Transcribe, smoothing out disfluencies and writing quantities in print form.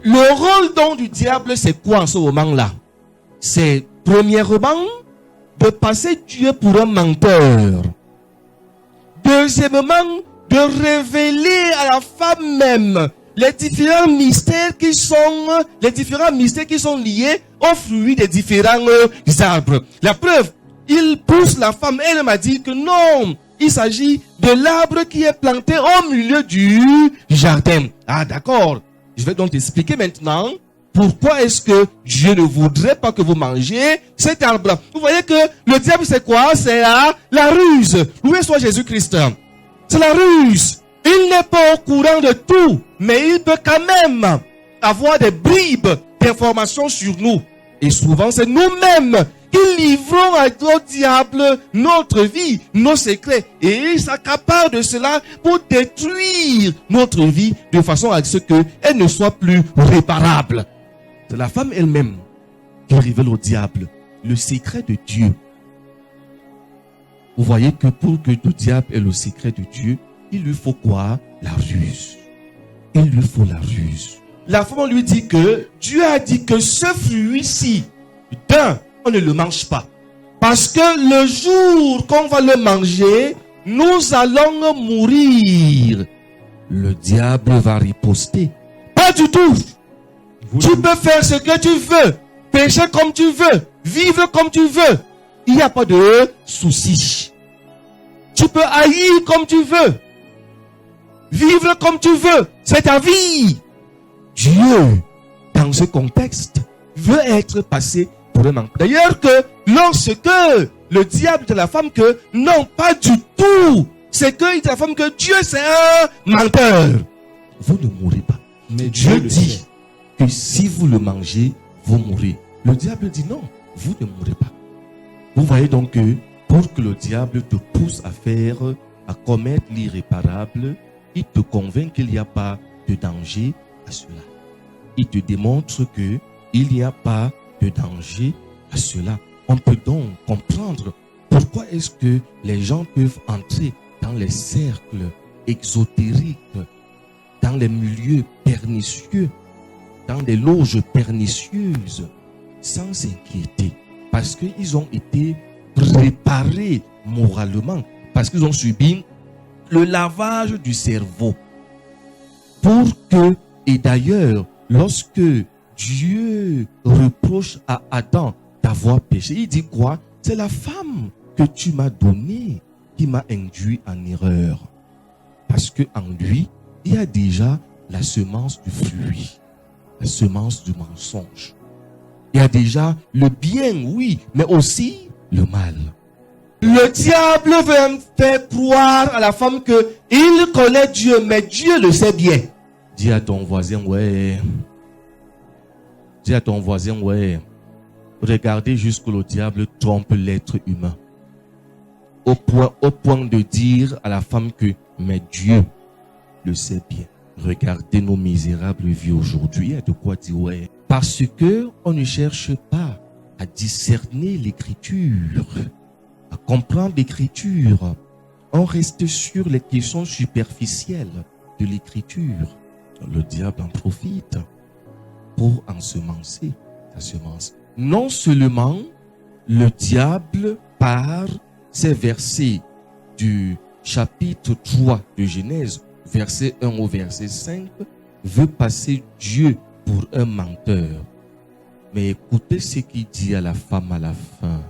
Le rôle donc du diable, c'est quoi en ce moment-là? C'est premièrement de passer Dieu pour un menteur. Deuxièmement, de révéler à la femme même les différents mystères qui sont liés aux fruits des différents arbres. La preuve, il pousse la femme, elle m'a dit que non, il s'agit de l'arbre qui est planté au milieu du jardin. Ah d'accord, je vais donc t'expliquer maintenant pourquoi est-ce que Dieu ne voudrait pas que vous mangiez cet arbre. Vous voyez que le diable c'est quoi? C'est la ruse. Loué soit Jésus-Christ. C'est la ruse. Il n'est pas au courant de tout, mais il peut quand même avoir des bribes d'informations sur nous. Et souvent, c'est nous-mêmes qui livrons au diable notre vie, nos secrets. Et il s'accapare de cela pour détruire notre vie de façon à ce qu'elle ne soit plus réparable. C'est la femme elle-même qui révèle au diable le secret de Dieu. Vous voyez que pour que le diable ait le secret de Dieu, il lui faut quoi? La ruse. Il lui faut la ruse. La femme lui dit que Dieu a dit que ce fruit-ci, on ne le mange pas. Parce que le jour qu'on va le manger, nous allons mourir. Le diable va riposter. Pas du tout. Tu peux faire ce que tu veux, pécher comme tu veux, vivre comme tu veux. Il n'y a pas de souci. Tu peux haïr comme tu veux. Vivre comme tu veux. C'est ta vie. Dieu, dans ce contexte, veut être passé pour un menteur. D'ailleurs que lorsque le diable dit à la femme que non, pas du tout. C'est que il dit à la femme que Dieu c'est un menteur. Vous ne mourrez pas. Mais Dieu dit que si vous le mangez, vous mourrez. Le diable dit non, vous ne mourrez pas. Vous voyez donc que pour que le diable te pousse à commettre l'irréparable, il te convainc qu'il n'y a pas de danger à cela. Il te démontre que il n'y a pas de danger à cela. On peut donc comprendre pourquoi est-ce que les gens peuvent entrer dans les cercles exotériques, dans les milieux pernicieux, dans des loges pernicieuses, sans s'inquiéter, parce qu'ils ont été préparés moralement, parce qu'ils ont subi le lavage du cerveau. Pour que, et d'ailleurs, lorsque Dieu reproche à Adam d'avoir péché, il dit quoi? C'est la femme que tu m'as donnée qui m'a induit en erreur. Parce que en lui, il y a déjà la semence du fruit, la semence du mensonge. Il y a déjà le bien, oui, mais aussi le mal. Le diable veut faire croire à la femme que il connaît Dieu, mais Dieu le sait bien. Dis à ton voisin, ouais. Dis à ton voisin, ouais. Regardez jusqu'où le diable trompe l'être humain. Au point de dire à la femme que, mais Dieu le sait bien. Regardez nos misérables vies aujourd'hui. Il y a de quoi dire, ouais. Parce que on ne cherche pas à discerner l'écriture, à comprendre l'écriture. On reste sur les questions superficielles de l'écriture. Le diable en profite pour ensemencer sa semence. Non seulement le diable, par ces versets du chapitre 3 de Genèse, verset 1 au verset 5, veut passer Dieu pour un menteur. Mais écoutez ce qu'il dit à la femme à la fin.